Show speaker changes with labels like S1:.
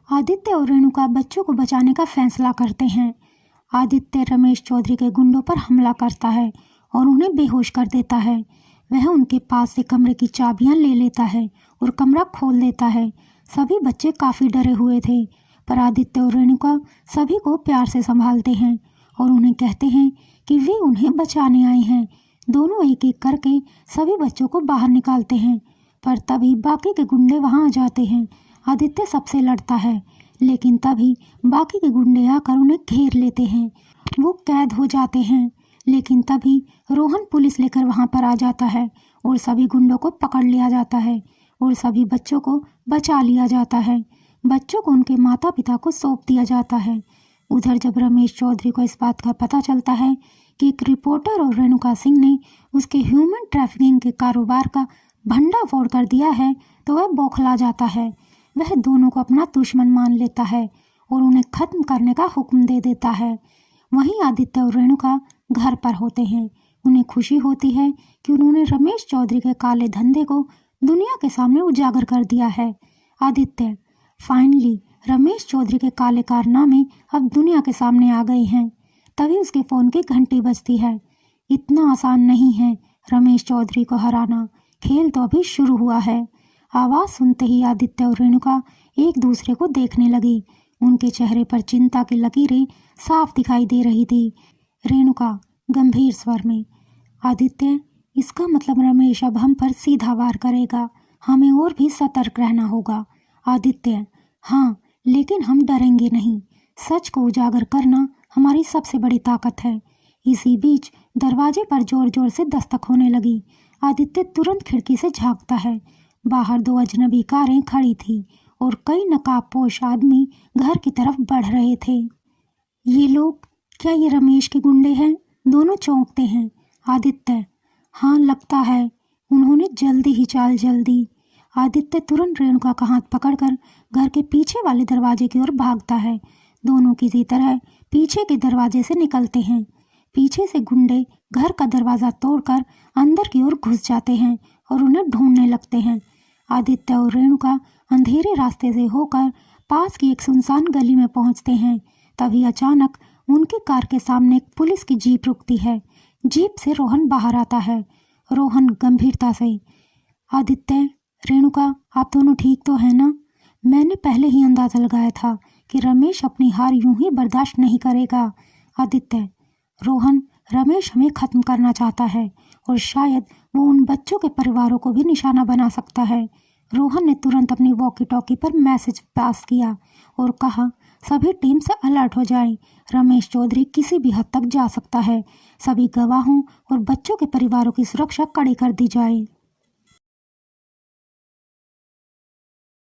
S1: आदित्य और रेणुका बच्चों को बचाने का फैसला करते हैं। आदित्य रमेश चौधरी के गुंडों पर हमला करता है और उन्हें बेहोश कर देता है। वह उनके पास से कमरे की चाबियां ले लेता है और कमरा खोल देता है। सभी बच्चे काफ़ी डरे हुए थे, पर आदित्य और रेणुका सभी को प्यार से संभालते हैं और उन्हें कहते हैं कि वे उन्हें बचाने आए हैं। दोनों एक एक करके सभी बच्चों को बाहर निकालते हैं, पर तभी बाकी के गुंडे वहां आ जाते हैं। आदित्य सबसे लड़ता है, लेकिन तभी बाकी के गुंडे आकर उन्हें घेर लेते हैं। वो कैद हो जाते हैं, लेकिन तभी रोहन पुलिस लेकर वहां पर आ जाता है और सभी गुंडों को पकड़ लिया जाता है और सभी बच्चों को बचा लिया जाता है। बच्चों को उनके माता पिता को सौंप दिया जाता है। उधर जब रमेश चौधरी को इस बात का पता चलता है कि एक रिपोर्टर और रेणुका सिंह ने उसके ह्यूमन ट्रैफिकिंग के कारोबार का भंडाफोड़ कर दिया है, तो वह बौखला जाता है। वह दोनों को अपना दुश्मन मान लेता है और उन्हें खत्म करने का हुक्म दे देता है। वहीं आदित्य और रेणुका घर पर होते हैं। उन्हें खुशी होती है कि उन्होंने रमेश चौधरी के काले धंधे को दुनिया के सामने उजागर कर दिया है। आदित्य, फाइनली रमेश चौधरी के काले कारनामे अब दुनिया के सामने आ गए हैं। तभी उसके फ़ोन की घंटी बजती है। इतना आसान नहीं है रमेश चौधरी को हराना, खेल तो अभी शुरू हुआ है। आवाज़ सुनते ही आदित्य और रेणुका एक दूसरे को देखने लगी। उनके चेहरे पर चिंता की लकीरें साफ दिखाई दे रही थी। रेणुका गंभीर स्वर में, आदित्य, इसका मतलब रमेश अब हम पर सीधा वार करेगा। हमें और भी सतर्क रहना होगा। आदित्य, हाँ, लेकिन हम डरेंगे नहीं। सच को उजागर करना हमारी सबसे बड़ी ताकत है। इसी बीच दरवाजे पर जोर जोर से दस्तक होने लगी। आदित्य तुरंत खिड़की से झांकता है। बाहर दो अजनबी कारें खड़ी थी और कई नकाबपोश आदमी घर की तरफ बढ़ रहे थे। ये लोग, क्या ये रमेश के गुंडे हैं? दोनों चौंकते हैं। आदित्य, हाँ, लगता है उन्होंने जल्दी ही चाल जल्दी। आदित्य तुरंत रेणुका का हाथ पकड़कर घर के पीछे वाले दरवाजे की ओर भागता है। दोनों किसी तरह पीछे के दरवाजे से निकलते हैं। पीछे से गुंडे घर का दरवाज़ा तोड़कर अंदर की ओर घुस जाते हैं और उन्हें ढूंढने लगते हैं। आदित्य और रेणुका अंधेरे रास्ते से होकर पास की एक सुनसान गली में पहुंचते हैं। तभी अचानक उनकी कार के सामने एक पुलिस की जीप रुकती है। जीप से रोहन बाहर आता है। रोहन गंभीरता से, आदित्य, रेणुका, आप दोनों ठीक तो हैं ना? मैंने पहले ही अंदाजा लगाया था कि रमेश अपनी हार यूं ही बर्दाश्त नहीं करेगा। आदित्य, रोहन, रमेश हमें खत्म करना चाहता है और शायद वो उन बच्चों के परिवारों को भी निशाना बना सकता है। रोहन ने तुरंत अपनी वॉकी टॉकी पर मैसेज पास किया और कहा, सभी टीम से अलर्ट हो जाएं। रमेश चौधरी किसी भी हद तक जा सकता है। सभी गवाहों और बच्चों के परिवारों की सुरक्षा कड़ी कर दी जाए।